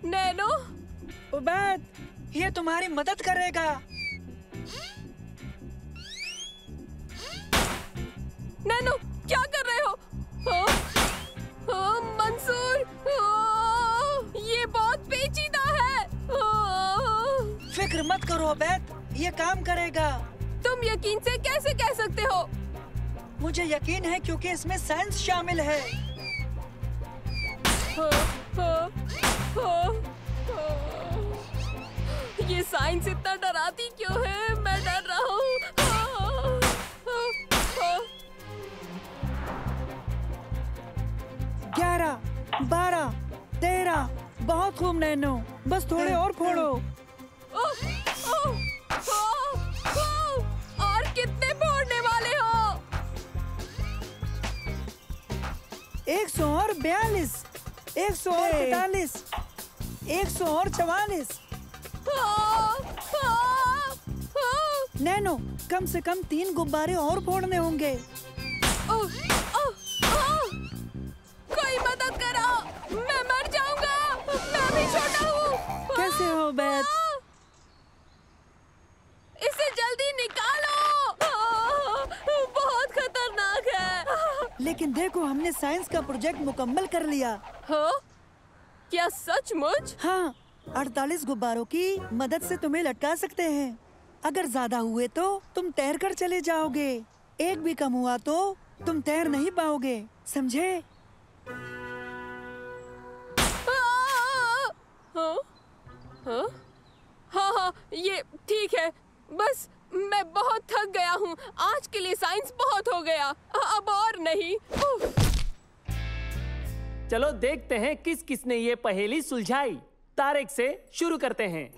नैनो? उबैद, ये तुम्हारी मदद करेगा। नैनो, क्या कर रहे हो? मंसूर, ये बहुत पेचीदा है। फिक्र मत करो उबैद, ये काम करेगा। तुम यकीन से कैसे कह सकते हो? मुझे यकीन है क्योंकि इसमें साइंस शामिल है। ये साइंस इतना डराती क्यों है? मैं डर रहा हूँ। 11, 12, 13, बहुत खूब नैनो, बस थोड़े और फोड़ो। और कितने फोड़ने वाले हो? 142, 143, 144। नैनो, कम से कम 3 गुब्बारे और फोड़ने होंगे। कोई मदद करो, मैं मर जाऊंगा। मैं भी छोटा हूँ। कैसे हो बैत? इसे जल्दी निकालो। बहुत खतरनाक है। लेकिन देखो, हमने साइंस का प्रोजेक्ट मुकम्मल कर लिया। हाँ? क्या सचमुच? हाँ, 48 गुब्बारों की मदद से तुम्हें लटका सकते हैं। अगर ज्यादा हुए तो तुम तैर कर चले जाओगे। एक भी कम हुआ तो तुम तैर नहीं पाओगे, समझे? हाँ? हाँ, ये ठीक है। बस मैं बहुत थक गया हूँ। आज के लिए साइंस बहुत हो गया, अब और नहीं। चलो देखते हैं किस किसने ये पहेली सुलझाई। तारेक से शुरू करते हैं।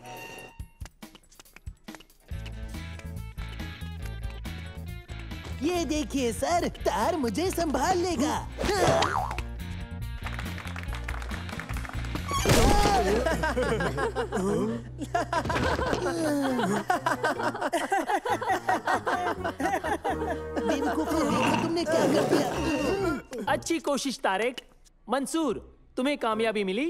ये देखिए सर, तार मुझे संभाल लेगा। बेवकूफों, देखो तुमने क्या कर दिया। अच्छी कोशिश तारेक। मंसूर, तुम्हें कामयाबी मिली।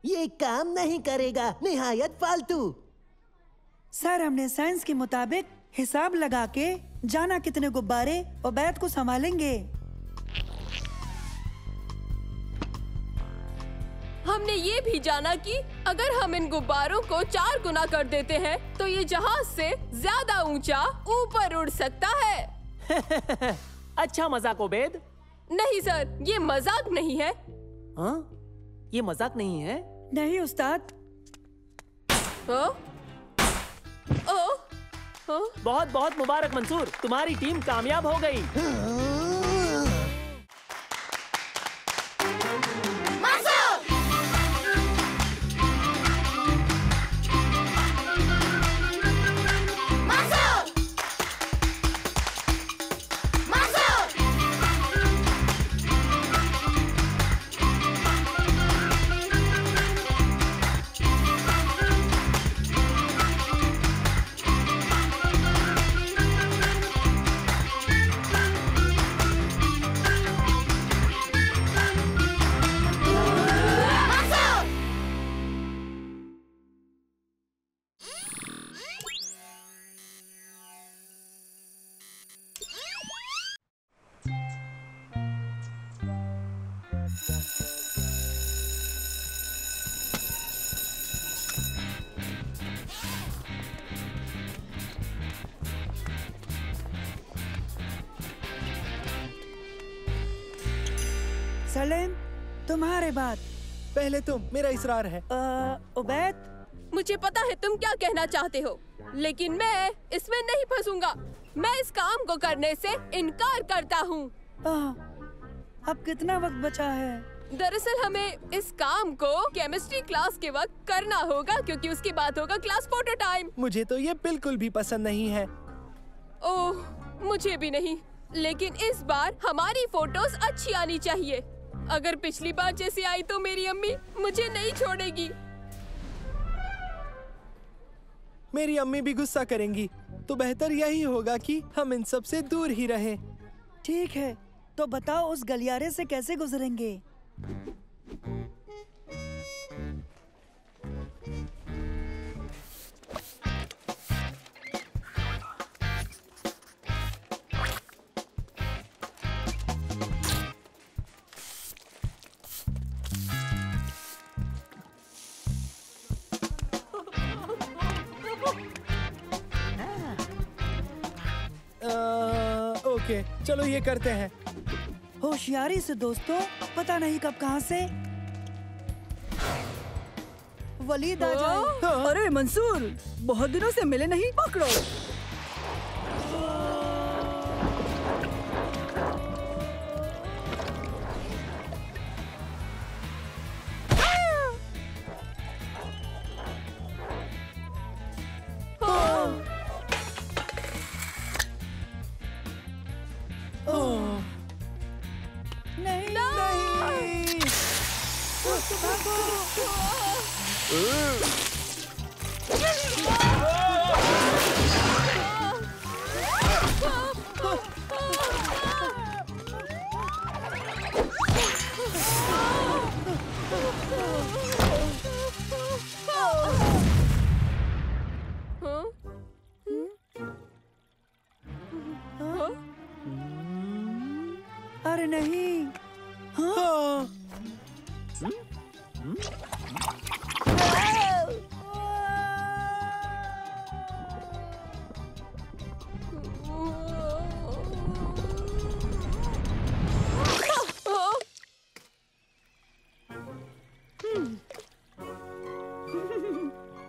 ये काम नहीं करेगा, निहायत फालतू। सर, हमने साइंस के मुताबिक हिसाब लगा के जाना कितने गुब्बारे उबैद को संभालेंगे। हमने ये भी जाना कि अगर हम इन गुब्बारों को 4 गुना कर देते हैं तो ये जहाज से ज्यादा ऊंचा ऊपर उड़ सकता है। अच्छा मजाक उबैद। नहीं सर, ये मजाक नहीं है। हाँ? ये मजाक नहीं है? नहीं उस्ताद। बहुत बहुत मुबारक मंसूर, तुम्हारी टीम कामयाब हो गई। सलेम, तुम्हारे बात। पहले तुम, मेरा इसरार है। उबैद, मुझे पता है तुम क्या कहना चाहते हो, लेकिन मैं इसमें नहीं फंसूंगा। मैं इस काम को करने से इनकार करता हूँ। अब कितना वक्त बचा है? दरअसल हमें इस काम को केमिस्ट्री क्लास के वक्त करना होगा, क्योंकि उसके बाद होगा क्लास फोटो टाइम। मुझे तो ये बिल्कुल भी पसंद नहीं है। ओह, मुझे भी नहीं। लेकिन इस बार हमारी फोटोज अच्छी आनी चाहिए। अगर पिछली बार जैसी आई तो मेरी अम्मी मुझे नहीं छोड़ेगी। मेरी अम्मी भी गुस्सा करेंगी, तो बेहतर यही होगा कि हम इन सब से दूर ही रहें। ठीक है, तो बताओ उस गलियारे से कैसे गुजरेंगे? ओके, चलो ये करते हैं। होशियारी से दोस्तों, पता नहीं कब कहां से वलीद आ जाए। अरे मंसूर, बहुत दिनों से मिले नहीं, पकड़ो। अरे नहीं। हाँ?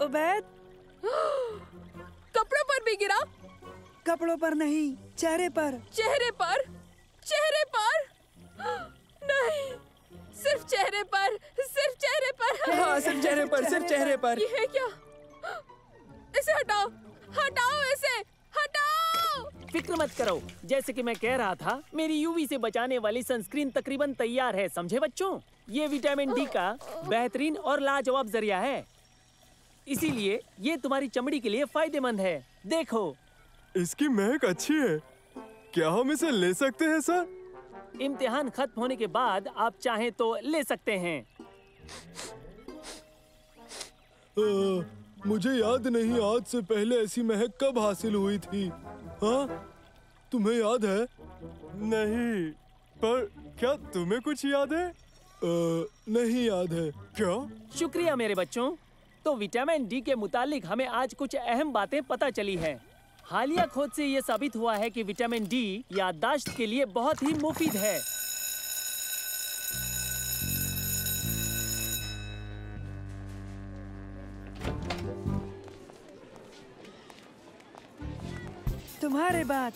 उबैद, कपड़ों पर भी गिरा? कपड़ों पर नहीं, चेहरे पर। चेहरे पर? चेहरे पर? नहीं, सिर्फ चेहरे पर, सिर्फ चेहरे पर। हाँ, सिर्फ चेहरे पर, सिर्फ चेहरे पर। ये है क्या? इसे हटाओ, हटाओ इसे, हटाओ! फिक्र मत करो, जैसे कि मैं कह रहा था, मेरी यूवी से बचाने वाली सनस्क्रीन तकरीबन तैयार है, समझे बच्चों? ये विटामिन डी का बेहतरीन और लाजवाब जरिया है, इसीलिए ये तुम्हारी चमड़ी के लिए फायदेमंद है। देखो, इसकी महक अच्छी है। क्या हम इसे ले सकते हैं सर? इम्तिहान खत्म होने के बाद आप चाहें तो ले सकते हैं। मुझे याद नहीं आज से पहले ऐसी महक कब हासिल हुई थी। हाँ, तुम्हें याद है? नहीं, पर क्या तुम्हें कुछ याद है? नहीं याद है। क्या? शुक्रिया मेरे बच्चों। तो विटामिन डी के मुतालिक हमें आज कुछ अहम बातें पता चली हैं। हालिया खोज से ये साबित हुआ है कि विटामिन डी याददाश्त के लिए बहुत ही मुफीद है। तुम्हारे बात।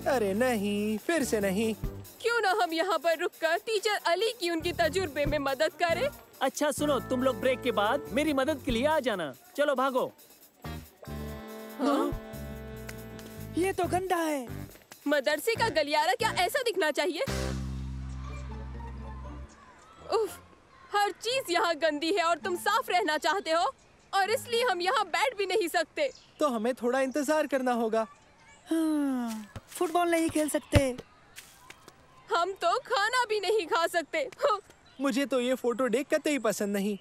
अरे नहीं, फिर से नहीं। क्यों ना हम यहाँ पर रुककर टीचर अली की उनकी तजुर्बे में मदद करें? अच्छा सुनो, तुम लोग ब्रेक के बाद मेरी मदद के लिए आ जाना। चलो भागो। हाँ? ये तो गंदा है। मदरसे का गलियारा क्या ऐसा दिखना चाहिए? उफ, हर चीज यहाँ गंदी है और तुम साफ रहना चाहते हो, और इसलिए हम यहाँ बैठ भी नहीं सकते। तो हमें थोड़ा इंतजार करना होगा। हाँ, फुटबॉल नहीं खेल सकते। हम तो खाना भी नहीं खा सकते। हाँ। मुझे तो ये फोटो देख कतई पसंद नहीं।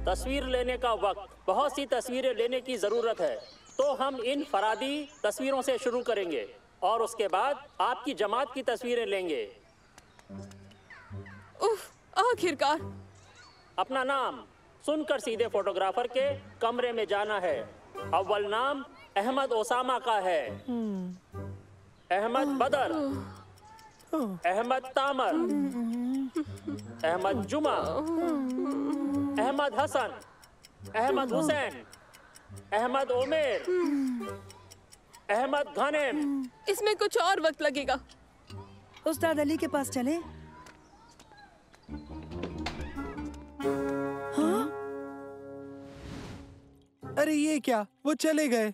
तस्वीर लेने का वक्त, बहुत सी तस्वीरें लेने की जरूरत है, तो हम इन फरादी तस्वीरों से शुरू करेंगे और उसके बाद आपकी जमात की तस्वीरें लेंगे। उफ, आखिरकार। अपना नाम सुनकर सीधे फोटोग्राफर के कमरे में जाना है। अव्वल नाम अहमद ओसामा का है। अहमद बदर, अहमद तामर, अहमद जुमा, अहमद हसन, अहमद हुसैन, अहमद ओमेर, अहमद गनेम। इसमें कुछ और वक्त लगेगा। उस्ताद अली के पास चले। हाँ? अरे ये क्या, वो चले गए।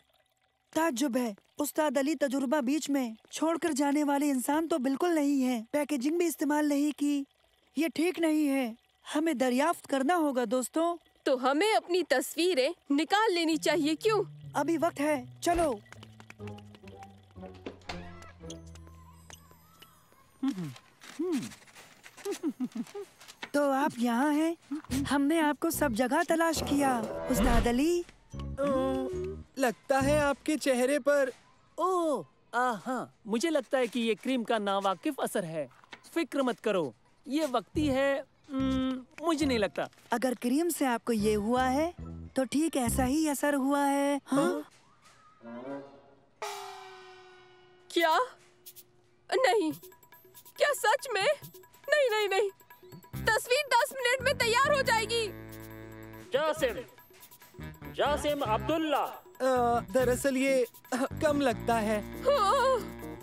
ताज्जुब है, उस्ताद अली तजुर्बा बीच में छोड़कर जाने वाले इंसान तो बिल्कुल नहीं है। पैकेजिंग भी इस्तेमाल नहीं की। ये ठीक नहीं है, हमें दरियाफ्त करना होगा दोस्तों। तो हमें अपनी तस्वीरें निकाल लेनी चाहिए। क्यों? अभी वक्त है, चलो। तो आप यहाँ हैं? हमने आपको सब जगह तलाश किया। उस्ताद अली, लगता है आपके चेहरे पर। ओह, हाँ, मुझे लगता है कि ये क्रीम का नावाकिफ असर है। फिक्र मत करो, ये वक्ती है। मुझे नहीं लगता। अगर क्रीम से आपको ये हुआ है तो ठीक ऐसा ही असर हुआ है। हाँ? क्या? नहीं, क्या सच में? नहीं नहीं नहीं, तस्वीर 10 मिनट में तैयार हो जाएगी। जासिम अब्दुल्ला। दरअसल ये कम लगता है।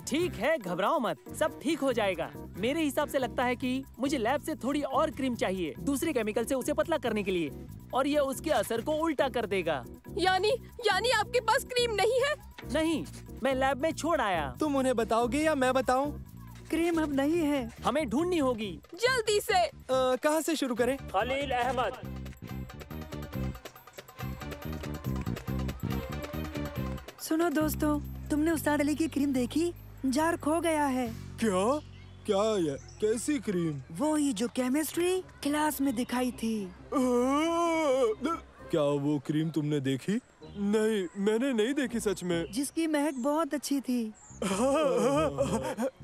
ठीक है, घबराओ मत, सब ठीक हो जाएगा। मेरे हिसाब से लगता है कि मुझे लैब से थोड़ी और क्रीम चाहिए दूसरे केमिकल से उसे पतला करने के लिए, और ये उसके असर को उल्टा कर देगा। यानी आपके पास क्रीम नहीं है? नहीं, मैं लैब में छोड़ आया। तुम उन्हें बताओगे या मैं बताऊं? क्रीम अब नहीं है, हमें ढूंढनी होगी जल्दी से। कहाँ से शुरू करें? खलील अहमद। सुनो दोस्तों, तुमने उस्ताद अली की क्रीम देखी? जार खो गया है। क्या ये? कैसी क्रीम? वो ही जो केमिस्ट्री क्लास में दिखाई थी। क्या वो क्रीम तुमने देखी? नहीं, मैंने नहीं देखी सच में। जिसकी महक बहुत अच्छी थी।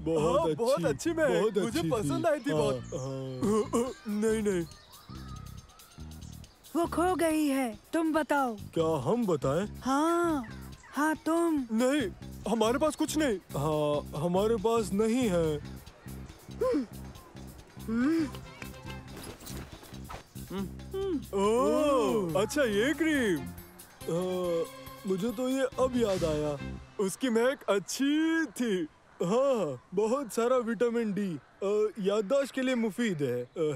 बहुत अच्छी महक, मुझे पसंद आई थी बहुत। नहीं, वो खो गई है, तुम बताओ। क्या हम बताएं? हाँ तुम। नहीं, हमारे पास कुछ नहीं। हाँ, हमारे पास नहीं है। ओह, अच्छा ये क्रीम। मुझे तो ये अब याद आया, उसकी महक अच्छी थी। हाँ, बहुत सारा विटामिन डी, याददाश्त के लिए मुफीद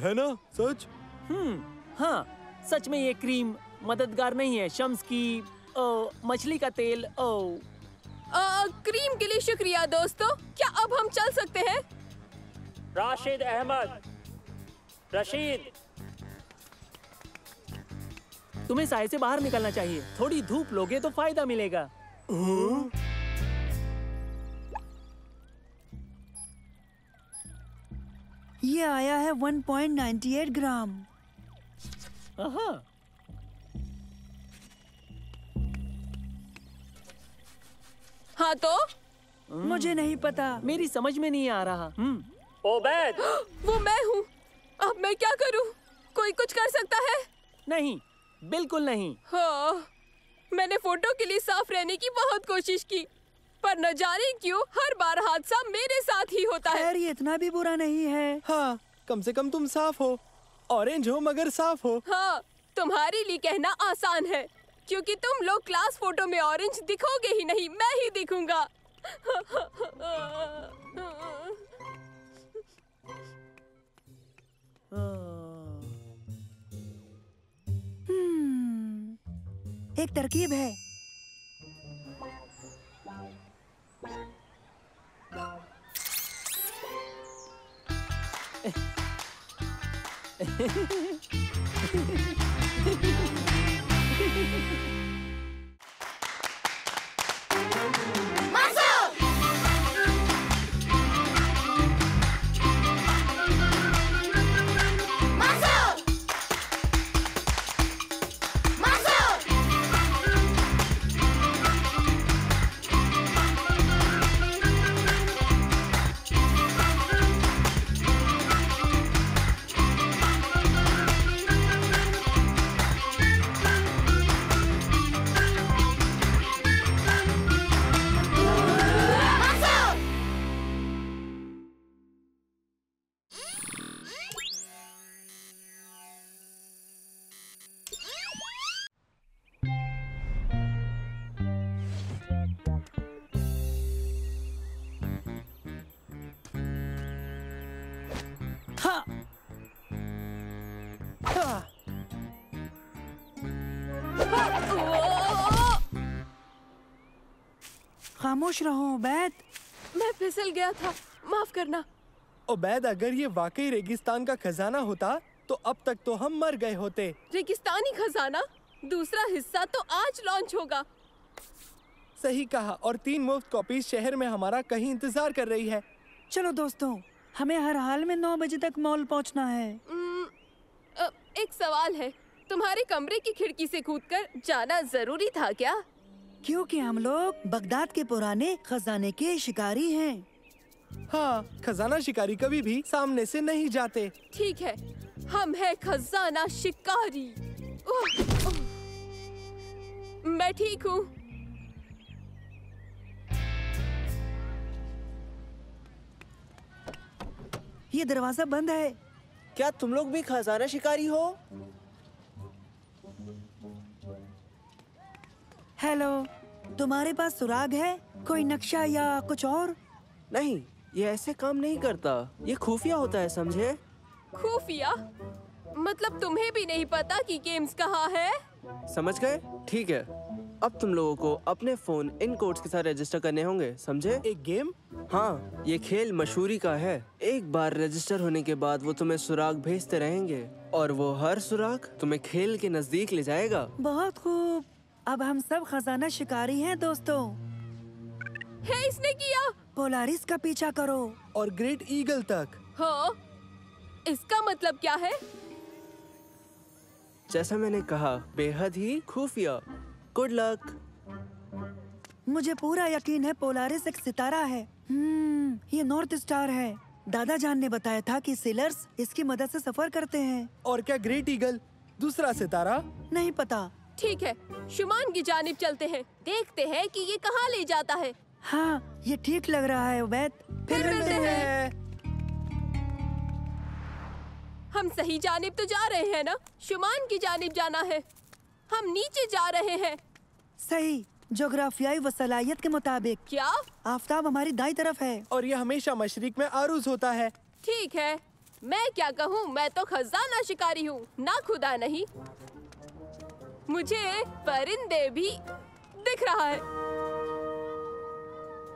है ना? सच? हाँ, सच में ये क्रीम मददगार नहीं है। शम्स की मछली का तेल। क्रीम के लिए शुक्रिया दोस्तों। क्या अब हम चल सकते हैं? राशिद अहमद। रशीद, तुम्हें साए से बाहर निकलना चाहिए। थोड़ी धूप लोगे तो फायदा मिलेगा। ये आया है 1.98 ग्राम। हाँ तो? मुझे नहीं पता, मेरी समझ में नहीं आ रहा। ओबैद। वो मैं हूँ। अब मैं क्या करूँ? कोई कुछ कर सकता है? नहीं, बिल्कुल नहीं। हाँ, मैंने फोटो के लिए साफ रहने की बहुत कोशिश की, पर न जाने क्यों हर बार हादसा मेरे साथ ही होता है। खैर, ये इतना भी बुरा नहीं है। हाँ, कम से कम तुम साफ हो। ऑरेंज हो मगर साफ हो। हाँ, तुम्हारे लिए कहना आसान है, क्योंकि तुम लोग क्लास फोटो में ऑरेंज दिखोगे ही नहीं, मैं ही दिखूंगा। एक तरकीब है। खामोश रहो उबैद। मैं फिसल गया था, माफ करना। उबैद, अगर ये वाकई रेगिस्तान का खजाना होता तो अब तक तो हम मर गए होते। रेगिस्तानी खजाना? दूसरा हिस्सा तो आज लॉन्च होगा। सही कहा, और 3 मुफ्त कॉपीज शहर में हमारा कहीं इंतजार कर रही है। चलो दोस्तों, हमें हर हाल में 9 बजे तक मॉल पहुंचना है। एक सवाल है, तुम्हारे कमरे की खिड़की से कूदकर जाना जरूरी था क्या? क्योंकि हम लोग बगदाद के पुराने खजाने के शिकारी हैं। हाँ, खजाना शिकारी कभी भी सामने से नहीं जाते। ठीक है, हम हैं खजाना शिकारी। मैं ठीक हूँ। ये दरवाजा बंद है। क्या तुम लोग भी खजाना शिकारी हो? हेलो, तुम्हारे पास सुराग है? कोई नक्शा या कुछ और? नहीं, ये ऐसे काम नहीं करता। ये खुफिया होता है, समझे? खुफिया? मतलब तुम्हें भी नहीं पता कि गेम्स कहाँ है? समझ गए? ठीक है। अब तुम लोगों को अपने फोन इन कोड्स के साथ रजिस्टर करने होंगे, समझे? एक गेम? हाँ, ये खेल मशहूरी का है। एक बार रजिस्टर होने के बाद वो तुम्हें सुराग भेजते रहेंगे और वो हर सुराग तुम्हें खेल के नजदीक ले जाएगा। बहुत खूब। अब हम सब खजाना शिकारी हैं दोस्तों। है इसने किया। पोलारिस का पीछा करो और ग्रेट ईगल तक। हाँ, इसका मतलब क्या है? जैसा मैंने कहा, बेहद ही खुफिया। Good luck. मुझे पूरा यकीन है पोलारिस एक सितारा है। ये नॉर्थ स्टार है। दादा जान ने बताया था कि सेलर्स इसकी मदद से सफर करते हैं। और क्या ग्रेट ईगल दूसरा सितारा? नहीं पता। ठीक है, शुमान की जानिब चलते हैं, देखते हैं कि ये कहाँ ले जाता है। हाँ, ये ठीक लग रहा है उबैद। फिर मिलते हैं। हम सही जानिब तो जा रहे हैं ना? शुमान की जानिब जाना है। हम नीचे जा रहे हैं। सही, जोग्राफियाई वसलायत के मुताबिक। क्या? आफताब हमारी दाई तरफ है और ये हमेशा मशरिक में आरूज होता है। ठीक है, मैं क्या कहूँ, मैं तो खजाना शिकारी हूँ, ना खुदा नहीं। मुझे परिंदे भी दिख रहा है।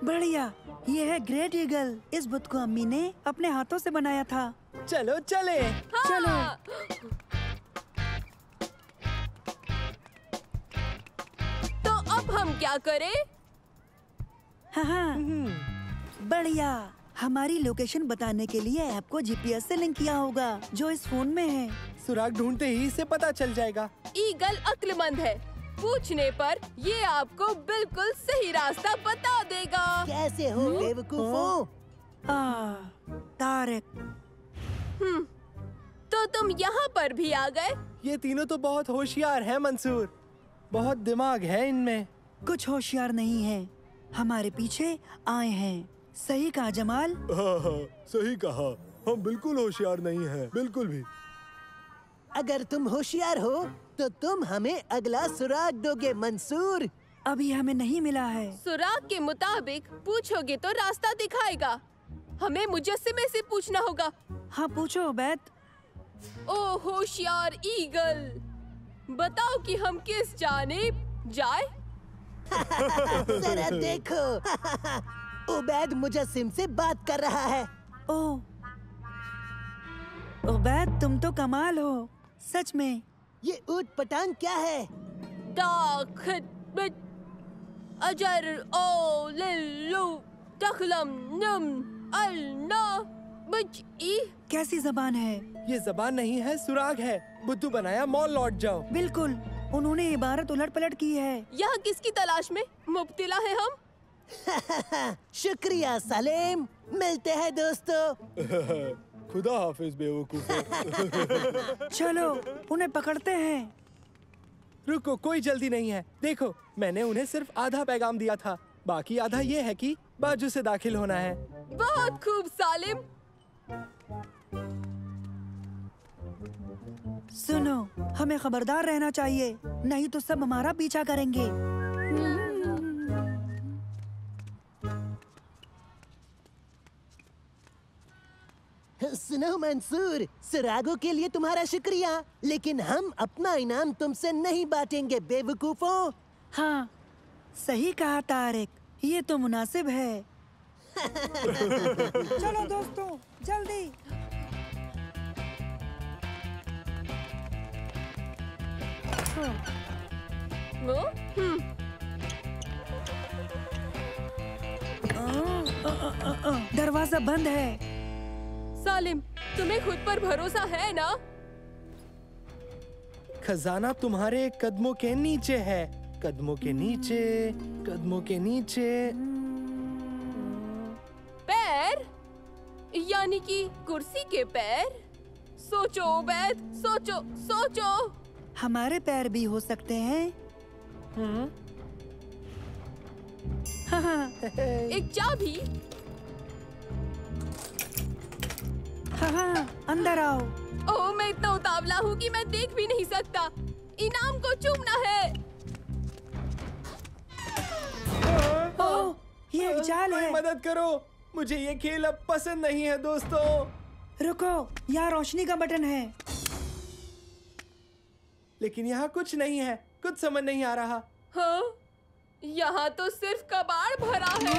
बढ़िया, ये है ग्रेट ईगल। इस बुत को अम्मी ने अपने हाथों से बनाया था। चलो चले। हाँ। चलो। तो अब हम क्या करें? हाँ, बढ़िया। हमारी लोकेशन बताने के लिए ऐप को जीपीएस से लिंक किया होगा जो इस फोन में है। सुराग ढूंढते ही इसे पता चल जाएगा। ईगल अक्लमंद है, पूछने पर ये आपको बिल्कुल सही रास्ता बता देगा। कैसे हो बेवकूफों? तारिक। तो तुम यहाँ पर भी आ गए? ये तीनों तो बहुत होशियार हैं मंसूर। बहुत दिमाग है इनमें। कुछ होशियार नहीं है, हमारे पीछे आए हैं। सही कहा जमाल। हाँ, सही कहा। हम बिल्कुल होशियार नहीं हैं, बिल्कुल भी। अगर तुम होशियार हो तो तुम हमें अगला सुराग दोगे मंसूर। अभी हमें नहीं मिला है। सुराग के मुताबिक पूछोगे तो रास्ता दिखाएगा। हमें मुजस्सिमे से पूछना होगा। हाँ, पूछो उबैद। ओ होशियार ईगल, बताओ कि हम किस जानिब जाए? जरा देखो, उबैद मुजस्सिम से बात कर रहा है। ओह, उबैद तुम तो कमाल हो, सच में। ये ऊट पटांग क्या है? अजर ओ लिल्लू तखलम नम अलना बची। कैसी जबान है? ये जबान नहीं है, सुराग है। बुद्धू बनाया मॉल लौट जाओ। बिल्कुल, उन्होंने इबारत उलट पलट की है। यहाँ किसकी तलाश में मुब्तिला है हम? शुक्रिया सलीम, मिलते हैं दोस्तों। खुदा हाफिज बेवकूफों। चलो उन्हें पकड़ते हैं। रुको, कोई जल्दी नहीं है। देखो, मैंने उन्हें सिर्फ आधा पैगाम दिया था, बाकी आधा ये है कि बाजू से दाखिल होना है। बहुत खूब सालिम। सुनो, हमें खबरदार रहना चाहिए, नहीं तो सब हमारा पीछा करेंगे। सुनो मंसूर, सुरागों के लिए तुम्हारा शुक्रिया, लेकिन हम अपना इनाम तुमसे नहीं बांटेंगे बेवकूफों। हाँ, सही कहा तारिक, ये तो मुनासिब है। चलो दोस्तों, जल्दी। दरवाजा बंद है। सालिम, तुम्हें खुद पर भरोसा है ना? खजाना तुम्हारे कदमों के नीचे है। कदमों के नीचे, कदमों के नीचे। पैर? यानी कि कुर्सी के पैर? सोचो उबैद, सोचो, सोचो। हमारे पैर भी हो सकते हैं। एक चाबी। हाँ, अंदर आओ। ओह, मैं इतना उतावला हूँ कि मैं देख भी नहीं सकता। इनाम को चूमना है। ओह, ये एक जाल है। मदद करो, मुझे ये खेल अब पसंद नहीं है दोस्तों। रुको, यहाँ रोशनी का बटन है। लेकिन यहाँ कुछ नहीं है, कुछ समझ नहीं आ रहा। हाँ, यहाँ तो सिर्फ कबाड़ भरा है।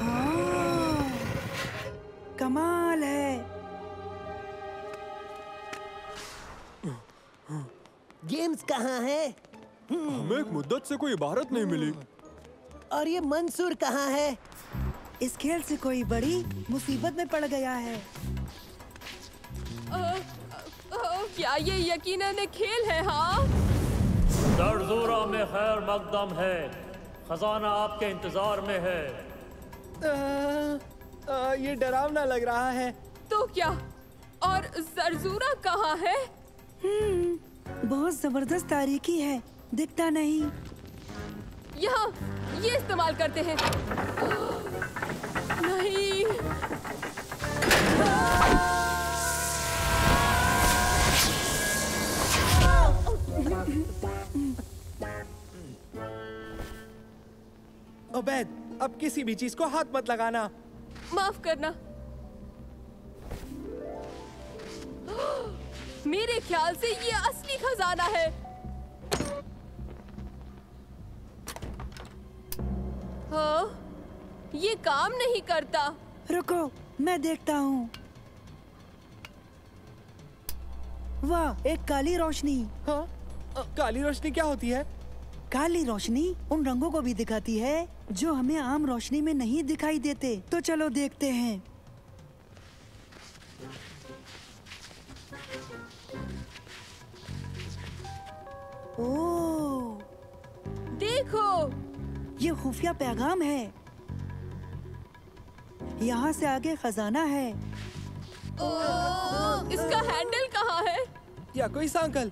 हाँ, कमाल है। गेम्स कहाँ है? हमें एक मुद्दत से कोई इबारत नहीं मिली। और ये मंसूर कहाँ है? इस खेल से कोई बड़ी मुसीबत में पड़ गया है। क्या ये यकीनन एक खेल है? हाँ, ज़रज़ूरा में खैर मकदम है, खजाना आपके इंतजार में है। ये डरावना लग रहा है। तो क्या? और ज़रज़ूरा कहाँ है? बहुत जबरदस्त तारीकी है, दिखता नहीं। यहाँ, ये इस्तेमाल करते हैं। नहीं। ओबैद, अब किसी भी चीज को हाथ मत लगाना। माफ करना। मेरे ख्याल से ये असली खजाना है। हाँ, ये काम नहीं करता। रुको, मैं देखता हूँ। वाह, एक काली रोशनी। हाँ, काली रोशनी क्या होती है? काली रोशनी उन रंगों को भी दिखाती है जो हमें आम रोशनी में नहीं दिखाई देते। तो चलो देखते हैं। ओह, देखो, ये खुफिया पैगाम है। यहाँ से आगे खजाना है। इसका हैंडल कहाँ है? या कोई सांकल?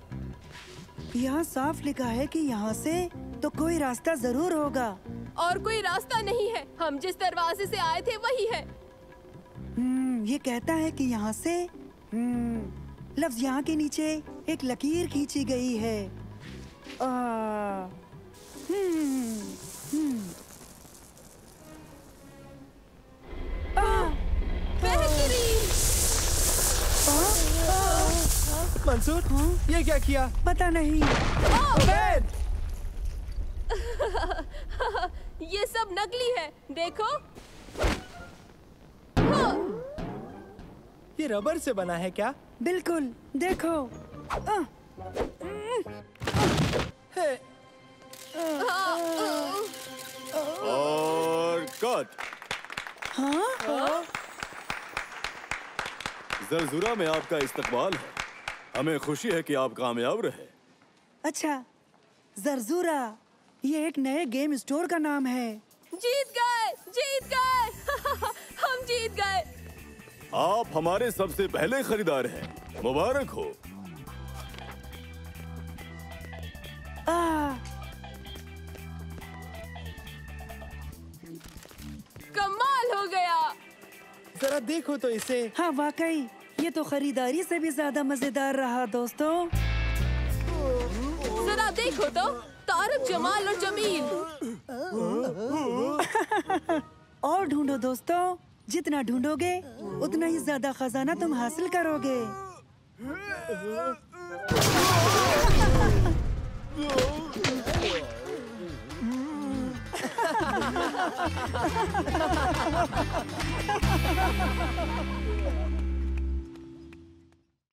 यहाँ साफ लिखा है कि यहाँ से तो कोई रास्ता जरूर होगा। और कोई रास्ता नहीं है। हम जिस दरवाजे से आए थे वही है। ये कहता है कि यहाँ से लफ्ज यहाँ के नीचे एक लकीर खींची गई है। मंसूर, ये क्या किया? पता नहीं। ओबैद! ये सब नकली है, देखो। ये रबर से बना है क्या? बिल्कुल, देखो। और कट। हाँ? ज़रज़ूरा में आपका इस्तकबाल है। हमें खुशी है कि आप कामयाब रहे। अच्छा, ज़रज़ूरा ये एक नए गेम स्टोर का नाम है। जीत गए, जीत गए। हम जीत गए। आप हमारे सबसे पहले खरीदार हैं। मुबारक हो। कमाल हो गया। जरा देखो तो इसे। हाँ, वाकई ये तो खरीदारी से भी ज्यादा मजेदार रहा दोस्तों। जरा देखो तो, तारक, जमाल और जमील। और ढूंढो दोस्तों, जितना ढूंढोगे उतना ही ज्यादा खजाना तुम हासिल करोगे।